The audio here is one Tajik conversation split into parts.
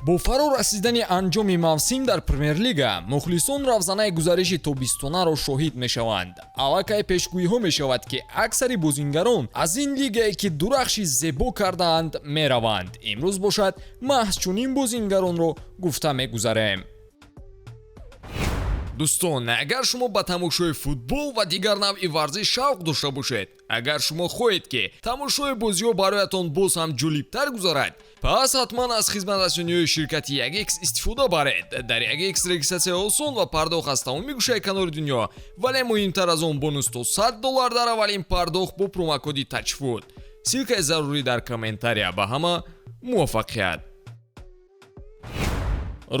бо фаро расидани анҷоми мавсим дар премер-лига мухлисон равзанаи гузариши тобистонаро шоҳид мешаванд. Аллакай пешгӯиҳо мешавад ки аксари бозингарон аз ин лигае ки дурахши зебо кардаанд мераванд. имрӯз бошад маҳз чунин бозингаронро гуфта мегузарем. дӯстон, агар шумо ба тамошои футбол ва дигар навъи варзиш шавқ дошта бошед, агар шумо хоҳед ки тамошои бозиҳо бароятон боз ҳам ҷолибтар гузарад, пас ҳатман аз хизматрасониҳои ширкати Yagex истифода баред. дар Yagex регистратсия осон ва пардохт аз тамоми гӯшаи канори дунё, вале муҳимтар аз он бонус то $100 дар аввалин пардохт бо промокоди тачфуд. силкаи зарурӣ дар комментария. ба ҳама муваффақият.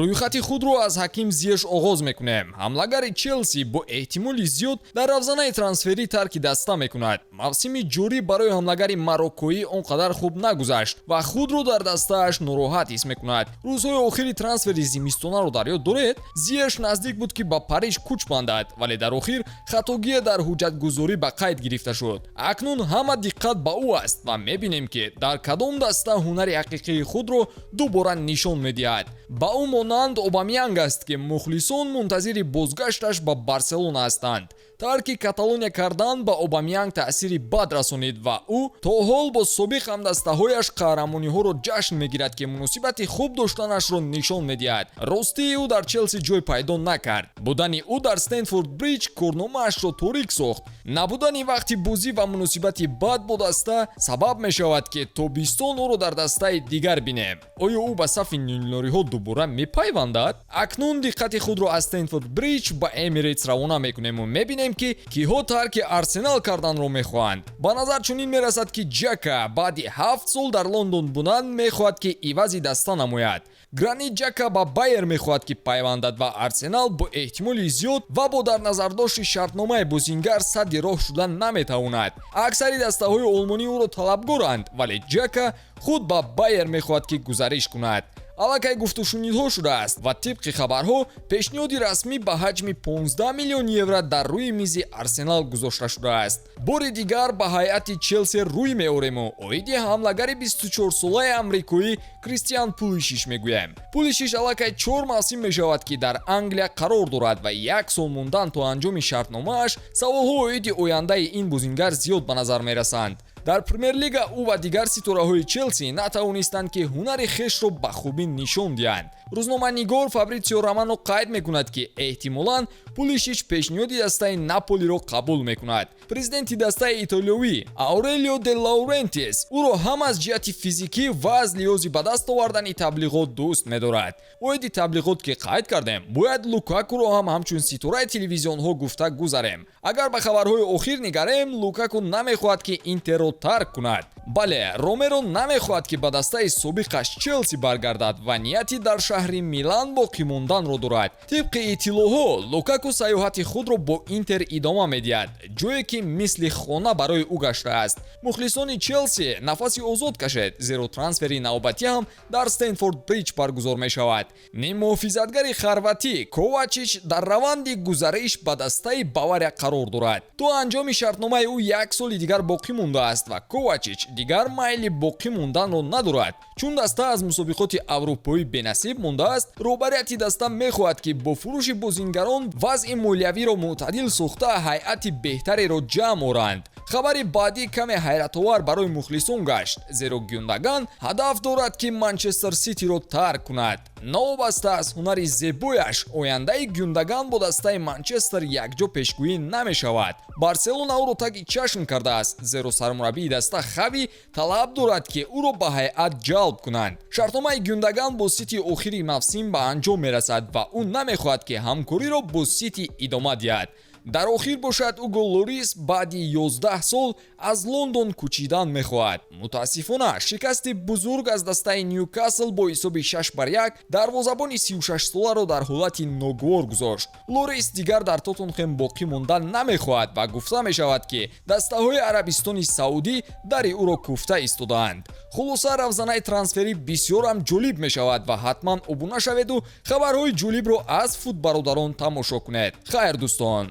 рӯйхати худро аз Ҳаким Зиеш оғоз мекунем. ҳамлагари Челси бо эҳтимоли зиёд дар равзанаи трансферӣ тарки даста мекунад. мавсими ҷорӣ барои ҳамлагари мароккоӣ он қадар хуб нагузашт ва худро дар дастааш нороҳат ҳис мекунад. рӯзҳои охири трансфери зимистонаро дар ёд доред? Зиеш наздик буд ки ба Париж кӯч бандад, вале дар охир хатогие дар ҳуҷҷатгузорӣ ба қайд гирифта шуд. акнун ҳама диққат ба ӯ аст ва мебинем ки дар кадом даста ҳунари ҳақиқии худро дубора нишон медиҳад. ба ӯ монанд Обамянг аст ки мухлисон мунтазири бозгашташ ба Барселона ҳастанд. тарки Каталония кардан ба Обамянг таъсири бад расонид ва ӯ то ҳол бо собиқ ҳамдастаҳояш қаҳрамониҳоро ҷашн мегирад ки муносибати хуб доштанашро нишон медиҳад. ростии ӯ дар Челси ҷой пайдо накард. будани ӯ дар Стэнфорд Бриҷ корномаашро торик сохт. набудани вақти бозӣ ва муносибати бад бо даста сабаб мешавад ки тобистон ӯро дар дастаи дигар бинем. оё ӯ ба сафи нилнёриҳо дубора мепайвандад? акнун диққати худро аз Стэнфорд Бриҷ ба Эмирейтс равона мекунему мебинем ки киҳо тарки Арсенал карданро мехоҳанд. ба назар чунин мерасад ки Ҷака баъди 7 сол дар Лондон будан мехоҳад ки ивази даста намояд. Гранит Ҷака ба Байер мехоҳад ки пайвандад ва Арсенал бо эҳтимоли зиёд ва бо дар назардошти шартномаи бозингар садди роҳ шудан наметавонад. аксари дастаҳои олмонӣ ӯро талабгоранд, вале Ҷака худ ба Байер мехоҳад ки гузариш кунад. аллакай гуфтушунидҳо шудааст ва тибқи хабарҳо пешниҳоди расмӣ ба ҳаҷми 15 миллион евро дар рӯи мизи Арсенал гузошта шудааст. бори дигар ба ҳайати Челси рӯй меорему. оиди ҳамлагари 24-солаи амрикоӣ Кристиан Пулишиш мегӯям. Пулишиш аллакай 4 мавсим мешавад ки дар Англия қарор дорад ва 1 сол мондан то анҷоми шартномааш саволҳо оиди ояндаи ин бозингар зиёд ба назар мерасанд. дар премер-лига ӯ ва дигар ситораҳои Челси натавонистанд ки ҳунари хешро ба хубӣ нишон диҳанд. рӯзноманигор Фабритсио Романо қайд мекунад ки эҳтимолан Пулишич пешниҳоди дастаи Наполиро қабул мекунад. президенти дастаи итолиёвӣ Аурелио де Лаурентис ӯро ҳам аз ҷиҳати физикӣ ва аз лиҳози ба даст овардани таблиғот дӯст медорад. оиди таблиғот ки қайд кардем, бояд Лукакуро ҳам ҳамчун ситораи телевизионҳо гуфта гузарем. агар ба хабарҳои охир нигарем, Лукаку намехоҳад ки Интерро тарк кунад. бале, Ромеро намехоҳад ки ба дастаи собиқаш Челси баргардад ва нияти дар шаҳри Милан боқӣ монданро дорад. тибқи иттилоъҳо, Лукаку саёҳати худро бо Интер идома медиҳад, ҷое ки мисли хона барои ӯ гаштааст. мухлисони Челси нафаси озод кашед, зеро трансфери навбатӣ ҳам дар Стэнфорд Бриҷ баргузор мешавад. ниммуҳофизатгари хорватӣ Ковачич дар раванди гузариш ба дастаи Бавария қарор дорад. то анҷоми шартномаи ӯ 1 соли дигар боқӣ мондааст ва Ковачич дигар майли боқӣ монданро надорад. чун даста аз мусобиқоти аврупоӣ бенасиб мондааст, роҳбарияти даста мехоҳад ки бо фурӯши бозингарон вазъи молиявиро мӯътадил сохта ҳайати беҳтареро ҷамъ оранд. хабари баъдӣ каме ҳайратовар барои мухлисон гашт, зеро Гюндаган ҳадаф дорад ки Манчестер Ситиро тарк кунад. новобаста аз ҳунари зебояш, ояндаи Гюндаган бо дастаи Манчестер якҷо пешгӯӣ намешавад. Барселона ӯро таги чашм кардааст, зеро сармураббии даста Хави талаб дорад ки ӯро ба ҳайат ҷалб кунанд. шартномаи Гюндаган бо Сити охири мавсим ба анҷом мерасад ва ӯ намехоҳад ки ҳамкориро бо Сити идома диҳад. дар охир бошад Уго Лорис баъди 11 сол аз Лондон кӯчидан мехоҳад. мутаассифона шикасти бузург аз дастаи Ньюкасл бо ҳисоби 6-1 дарвозабони 36-соларо дар ҳолати ногувор гузошт. Лорис дигар дар Тоттенхем боқӣ мондан намехоҳад ва гуфта мешавад ки дастаҳои Арабистони Саудӣ дари ӯро куфта истодаанд. хулоса равзанаи трансферӣ бисёрам ҷолиб мешавад ва ҳатман обуна шаведу хабарҳои ҷолибро аз футбародарон тамошо кунед. хайр дӯстон.